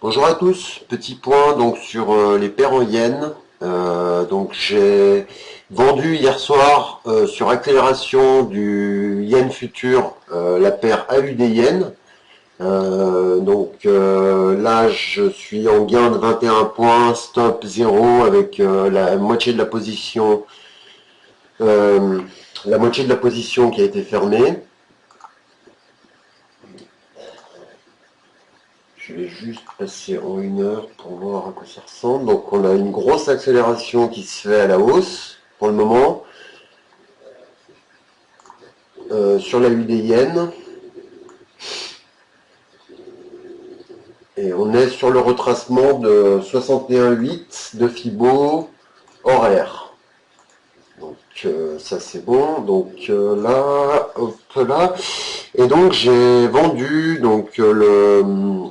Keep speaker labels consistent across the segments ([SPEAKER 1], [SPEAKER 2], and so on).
[SPEAKER 1] Bonjour à tous, petit point donc sur les paires en yens. Donc j'ai vendu hier soir sur accélération du yen futur la paire AUD yen. Là je suis en gain de 21 points, stop 0 avec la moitié de euh, la moitié de la position qui a été fermée. Je vais juste passer en 1 heure pour voir à quoi ça ressemble. Donc on a une grosse accélération qui se fait à la hausse pour le moment sur la UD yen. Et on est sur le retracement de 61,8 de Fibo horaire. Donc ça c'est bon. Donc là, hop là. Et donc j'ai vendu donc le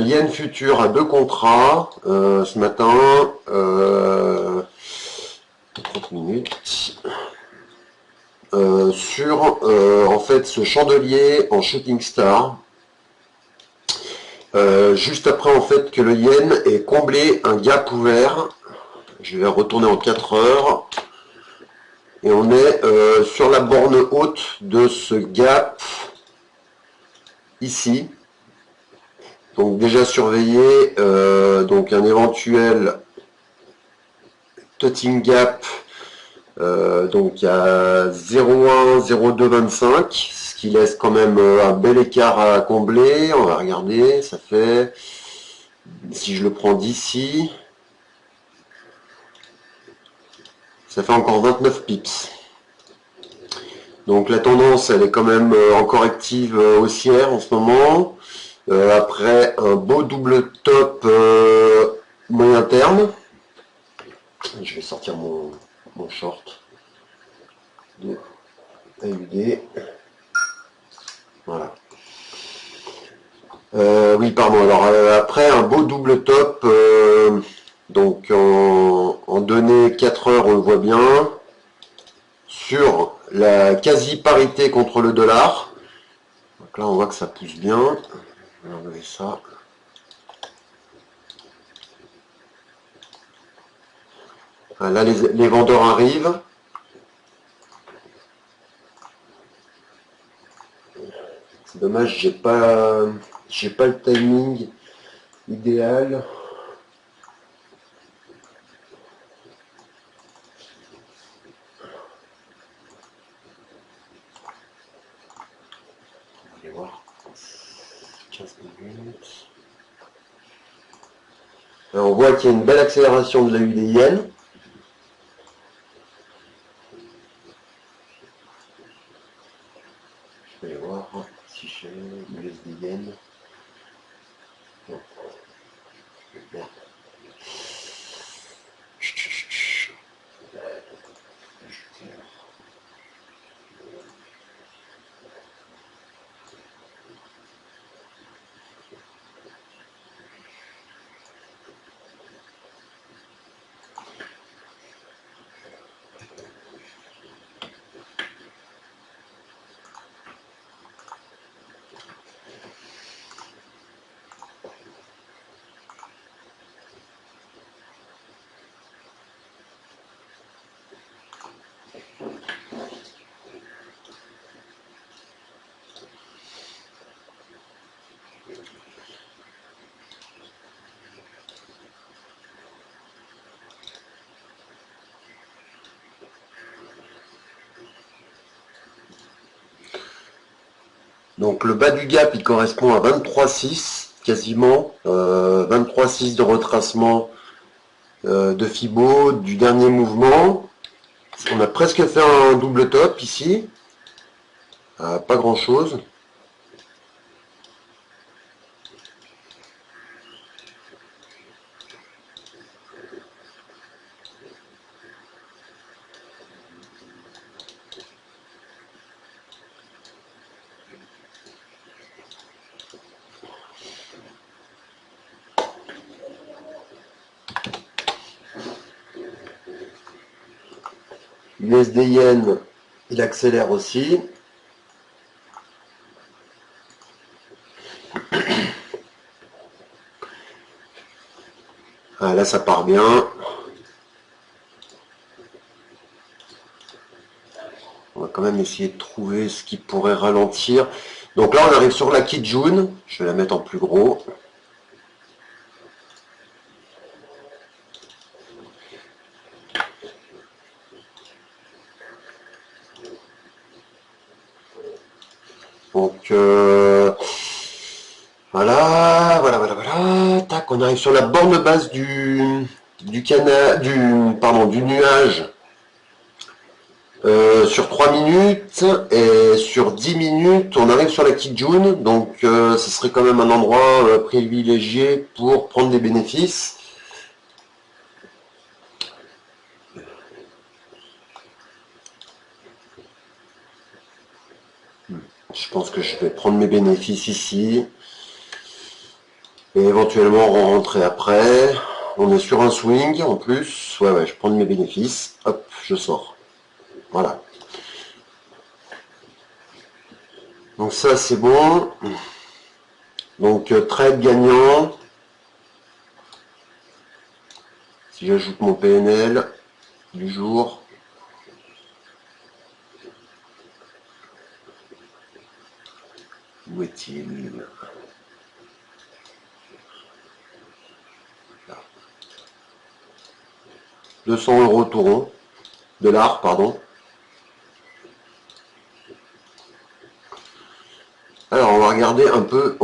[SPEAKER 1] yen futur à 2 contrats ce matin. 30 minutes. Sur en fait ce chandelier en shooting star. Juste après en fait que le yen ait comblé un gap ouvert. Je vais retourner en 4 heures. Et on est sur la borne haute de ce gap ici. Donc déjà surveiller donc un éventuel touching gap donc à 0,1, 0,225, ce qui laisse quand même un bel écart à combler. On va regarder, ça fait, si je le prends d'ici, ça fait encore 29 pips. Donc la tendance, elle est quand même encore active haussière en ce moment. Après un beau double top moyen terme. Je vais sortir mon short de AUD. Voilà. Oui, pardon. Alors après un beau double top, donc en données 4 heures, on le voit bien, sur la quasi-parité contre le dollar. Donc là, on voit que ça pousse bien. Je vais enlever ça. Là, les vendeurs arrivent. C'est dommage, j'ai pas le timing idéal. On va aller voir. 15 minutes. Alors, on voit qu'il y a une belle accélération de la UD yen. Je vais aller voir si j'ai USD yen. Non. Merde. Donc le bas du gap, il correspond à 23,6 quasiment, 23,6 de retracement de Fibo du dernier mouvement. On a presque fait un double top ici, pas grand chose. USD yen, il accélère aussi. Ah, là, ça part bien. On va quand même essayer de trouver ce qui pourrait ralentir. Donc là, on arrive sur la Kijun. Je vais la mettre en plus gros. Donc voilà. Tac, on arrive sur la borne basse du nuage. Sur 3 minutes et sur 10 minutes, on arrive sur la Kijun, donc ce serait quand même un endroit privilégié pour prendre des bénéfices. Je pense que je vais prendre mes bénéfices ici et éventuellement rentrer après. On est sur un swing en plus. Ouais, je prends mes bénéfices. Hop, je sors. Voilà. Donc ça, c'est bon. Donc trade gagnant. Si j'ajoute mon PNL du jour. Où est-il? 200 € tout rond. Dollars, pardon. Alors, on va regarder un peu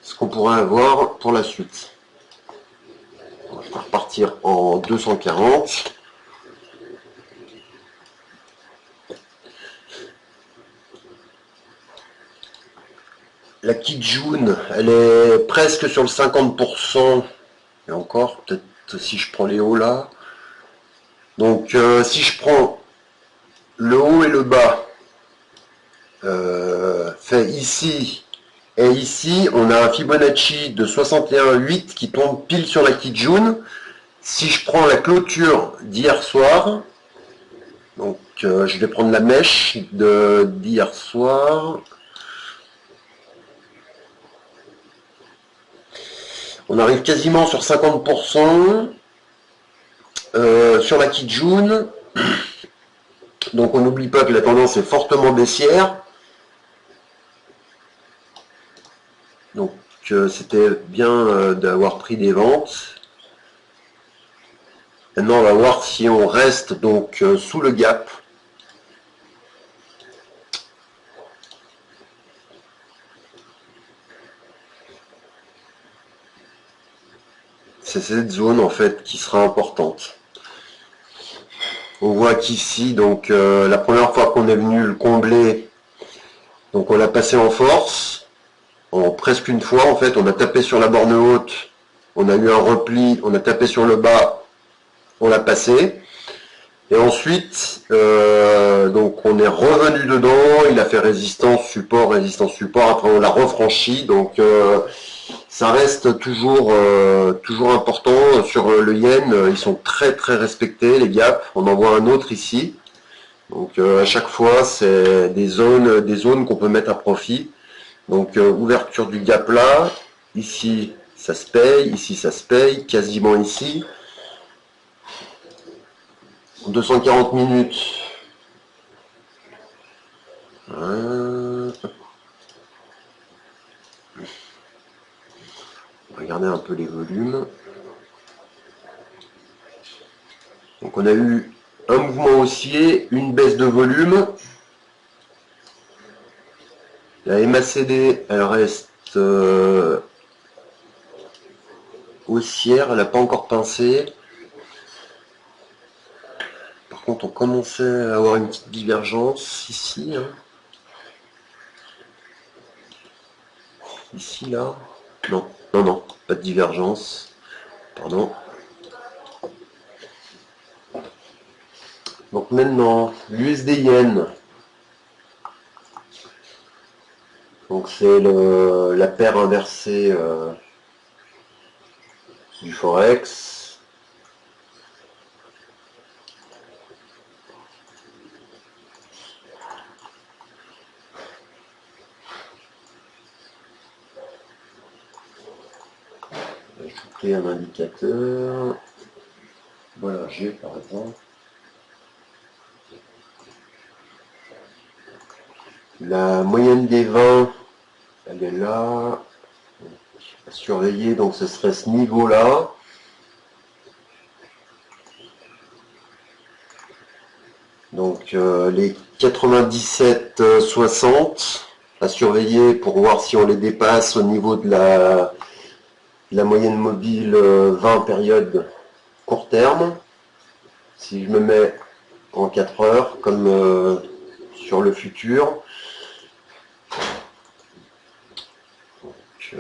[SPEAKER 1] ce qu'on pourrait avoir pour la suite. Je vais repartir en 240. La Kijun, elle est presque sur le 50%. Et encore, peut-être si je prends les hauts là. Donc, si je prends le haut et le bas, fait ici et ici, on a un Fibonacci de 61,8 qui tombe pile sur la Kijun. Si je prends la clôture d'hier soir, donc je vais prendre la mèche d'hier soir. On arrive quasiment sur 50% sur la Kijun. Donc on n'oublie pas que la tendance est fortement baissière. Donc c'était bien d'avoir pris des ventes. Maintenant on va voir si on reste donc sous le gap. C'est cette zone en fait qui sera importante. On voit qu'ici, donc la première fois qu'on est venu le combler, donc on l'a passé en force, en presque une fois en fait, on a tapé sur la borne haute, on a eu un repli, on a tapé sur le bas, on l'a passé. Et ensuite, donc on est revenu dedans, il a fait résistance, support, après on l'a refranchi, donc ça reste toujours important. Sur le yen, ils sont très très respectés, les gaps. On en voit un autre ici. Donc à chaque fois, c'est des zones qu'on peut mettre à profit. Donc ouverture du gap là, ici ça se paye, ici ça se paye, quasiment ici. 240 minutes. Regardez un peu les volumes. Donc on a eu un mouvement haussier, une baisse de volume. La MACD, elle reste haussière, elle n'a pas encore pincé. Par contre, on commençait à avoir une petite divergence ici. Hein. Ici, là. Non, pas de divergence. Pardon. Donc maintenant, l'USD Yen. Donc c'est la paire inversée du Forex. ajouter un indicateur. Voilà, G par exemple. La moyenne des vins, elle est là. À surveiller, donc ce serait ce niveau-là. Donc les 97-60 à surveiller pour voir si on les dépasse au niveau de la moyenne mobile 20 périodes court terme. Si je me mets en 4 heures comme sur le futur. Donc,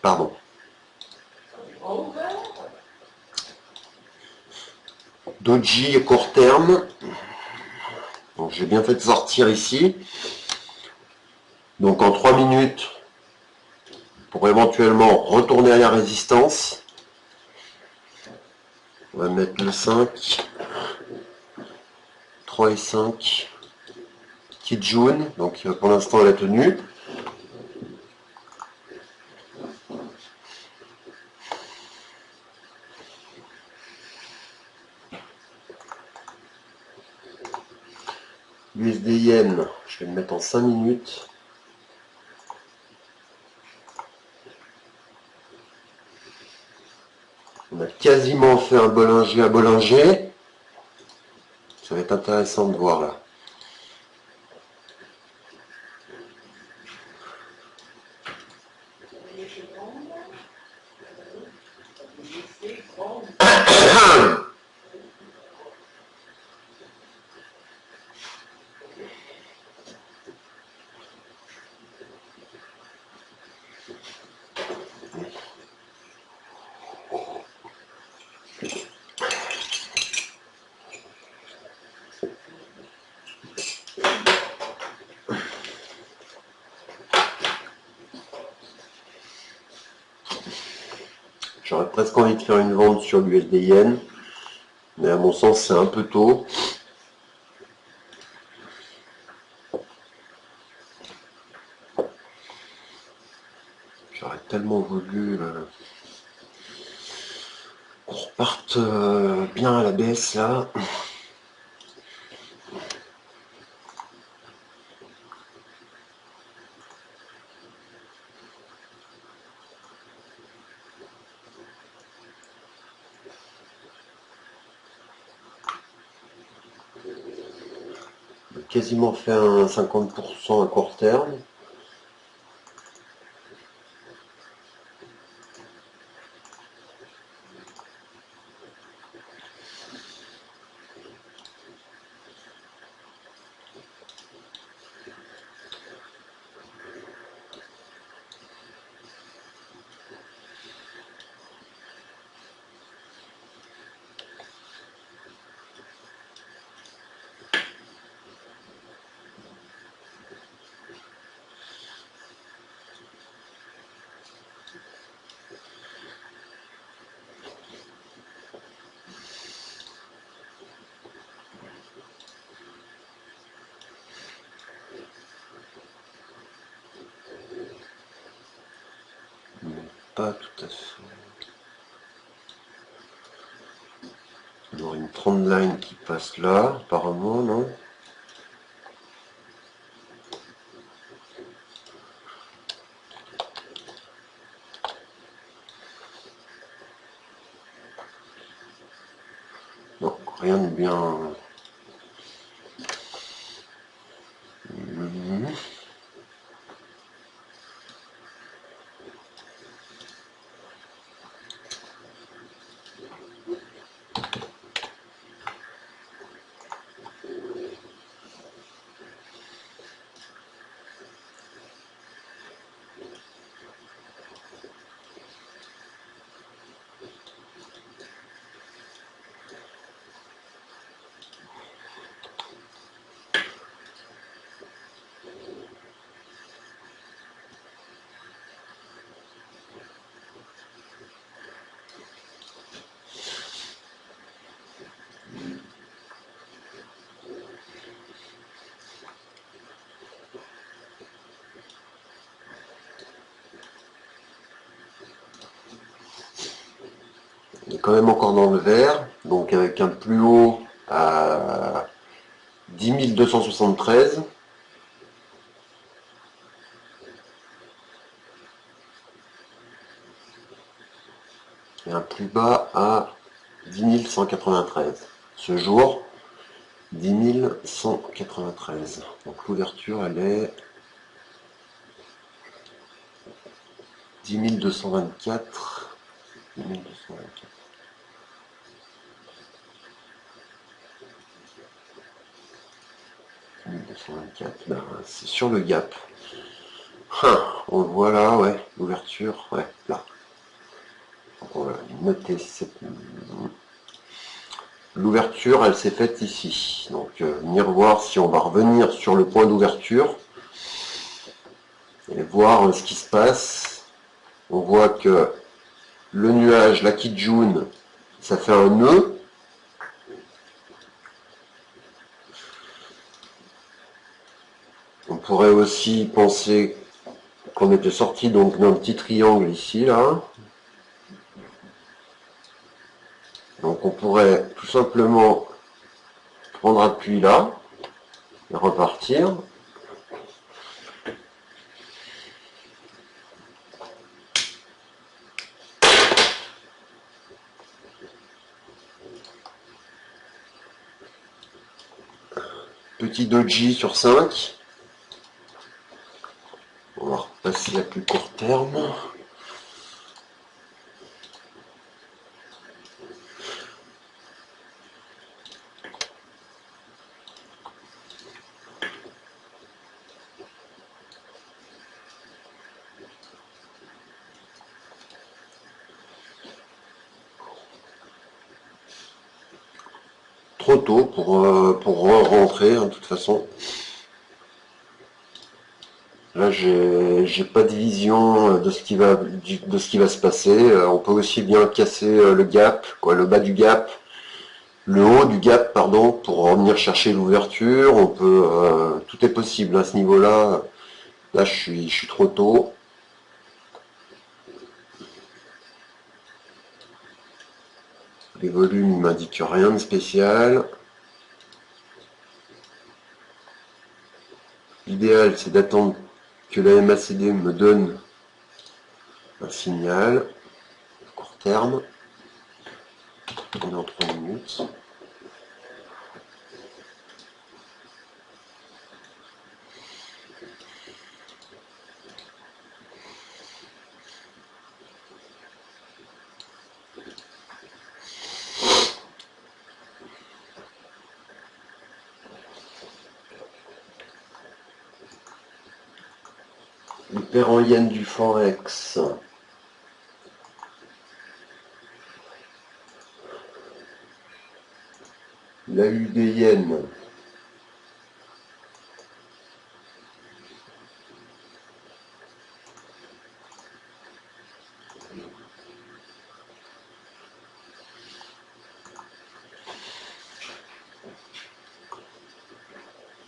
[SPEAKER 1] pardon. Doji court terme. Donc j'ai bien fait de sortir ici. Donc en 3 minutes, pour éventuellement retourner à la résistance. On va mettre le 5. 3 et 5. Petite jaune, donc pour l'instant elle a tenu. USD Yen, je vais le mettre en 5 minutes. On a quasiment fait un Bollinger à Bollinger. Ça va être intéressant de voir là. J'aurais presque envie de faire une vente sur l'USD Yen, mais à mon sens c'est un peu tôt. J'aurais tellement voulu qu'on reparte bien à la baisse là. On a quasiment fait un 50% à court terme. Pas tout à fait. Il y aura une trend line qui passe là, apparemment, non? Non, rien de bien. Il est quand même encore dans le vert, donc avec un plus haut à 10 273. Et un plus bas à 10 193. Ce jour, 10 193. Donc l'ouverture, elle est 10 224. 10 224. Ben, c'est sur le gap. On le voit là, ouais, l'ouverture, ouais, là. Donc on va noter l'ouverture, elle s'est faite ici. Donc venir voir si on va revenir sur le point d'ouverture et voir ce qui se passe. On voit que le nuage, la Kijun, ça fait un nœud. On pourrait aussi penser qu'on était sorti donc d'un petit triangle ici, là. Donc on pourrait tout simplement prendre appui là et repartir. Petit doji sur 5. On va repasser à plus court terme. Trop tôt pour rentrer, hein, de toute façon. Là, j'ai pas de vision de ce qui va se passer. On peut aussi bien casser le gap, quoi, le bas du gap, le haut du gap, pardon, pour revenir chercher l'ouverture. On peut, tout est possible à ce niveau-là. Là, je suis trop tôt. Les volumes ne m'indiquent rien de spécial. L'idéal, c'est d'attendre que la MACD me donne un signal à court terme. On est en 3 minutes. Le père en yen du Forex. Il a eu des yens.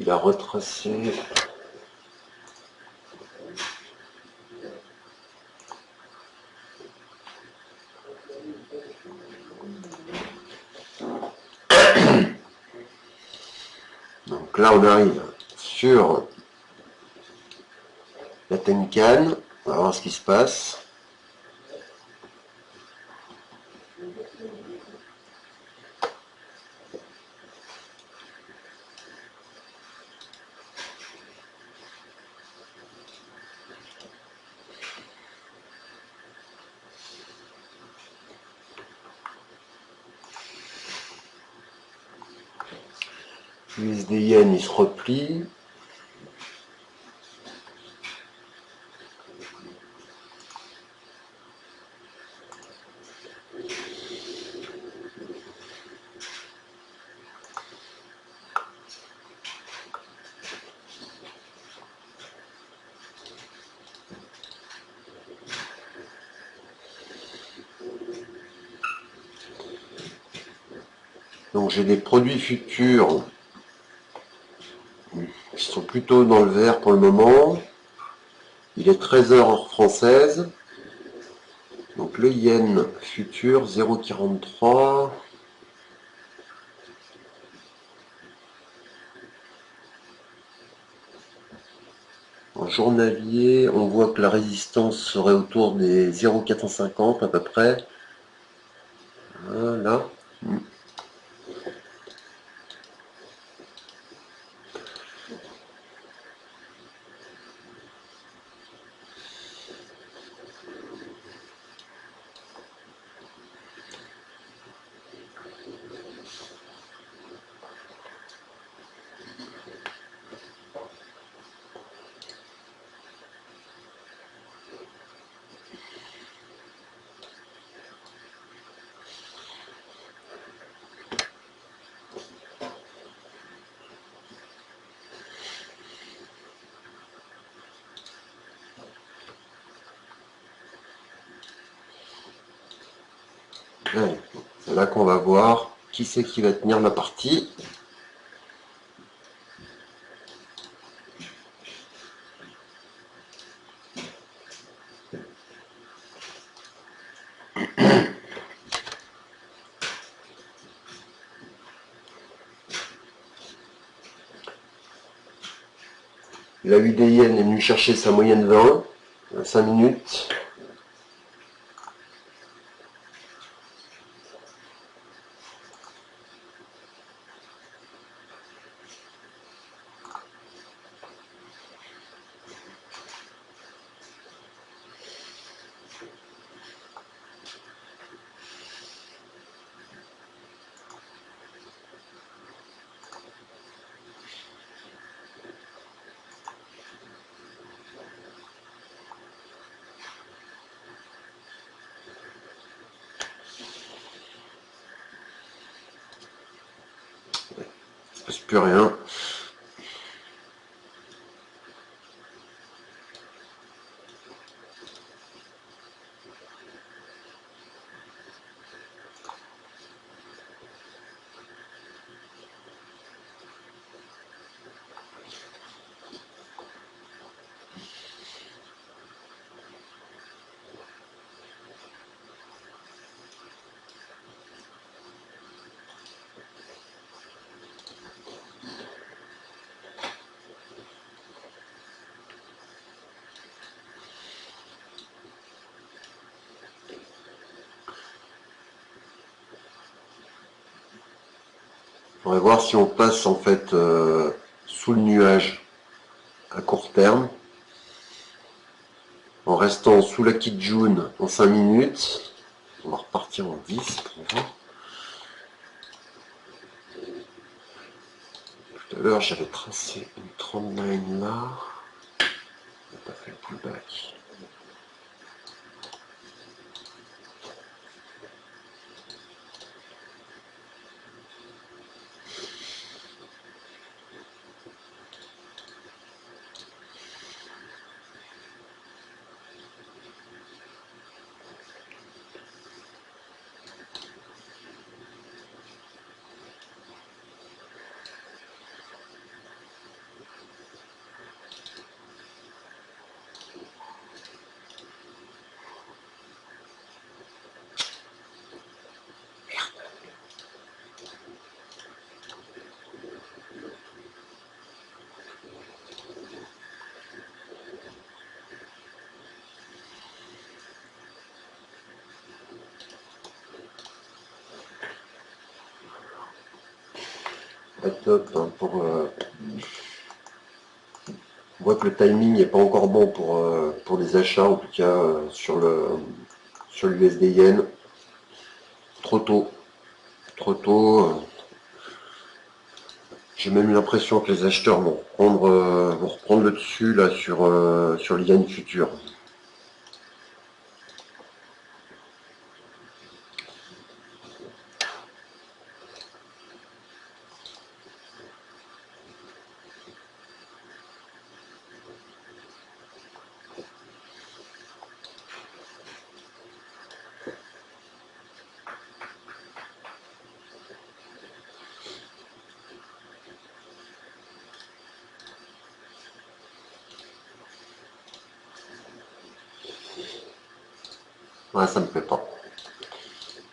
[SPEAKER 1] Il a retracé. Donc là, on arrive sur la Tenkan. On va voir ce qui se passe. USD yen, il se replie. Donc j'ai des produits futurs qui sont plutôt dans le vert pour le moment. Il est 13 h heure française. Donc le yen futur 0,43. En journalier, on voit que la résistance serait autour des 0,450 à peu près. Voilà. Allez, c'est là qu'on va voir qui c'est qui va tenir la partie. La UDN est venue chercher sa moyenne 20 à 5 minutes. Il ne se passe plus rien. On va voir si on passe en fait sous le nuage à court terme, en restant sous la Kijun en 5 minutes. On va repartir en 10 pour voir. Tout à l'heure j'avais tracé une 39 là. On n'a pas fait le pullback. Pas top hein, on voit que le timing n'est pas encore bon pour les achats, en tout cas sur l'USD Yen. Trop tôt. Trop tôt. J'ai même eu l'impression que les acheteurs vont reprendre le dessus là sur le Yen futur. Ah, ça me plaît pas.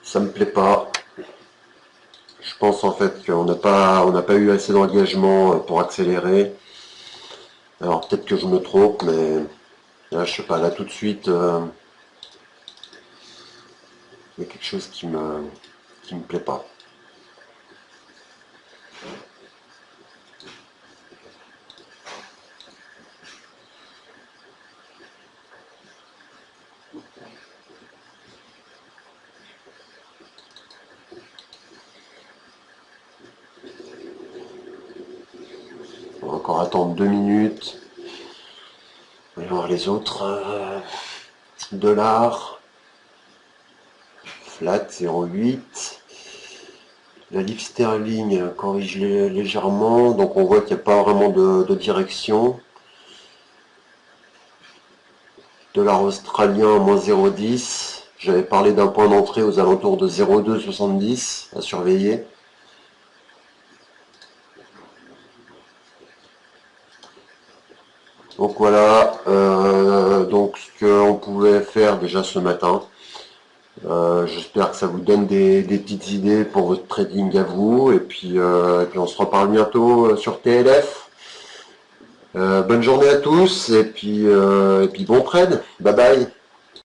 [SPEAKER 1] Ça me plaît pas. Je pense en fait qu'on n'a pas eu assez d'engagement pour accélérer. Alors peut-être que je me trompe, mais là, je sais pas, là tout de suite, il y a quelque chose qui me plaît pas. On va encore attendre 2 minutes. On va voir les autres. Dollars. Flat 0,8. La livre sterling corrige légèrement, donc on voit qu'il n'y a pas vraiment de direction. Dollar australien moins 0,10. J'avais parlé d'un point d'entrée aux alentours de 0,270 à surveiller. Donc voilà, donc ce qu'on pouvait faire déjà ce matin. J'espère que ça vous donne des petites idées pour votre trading à vous. Et puis on se reparle bientôt sur TLF. Bonne journée à tous et puis bon trade. Bye bye.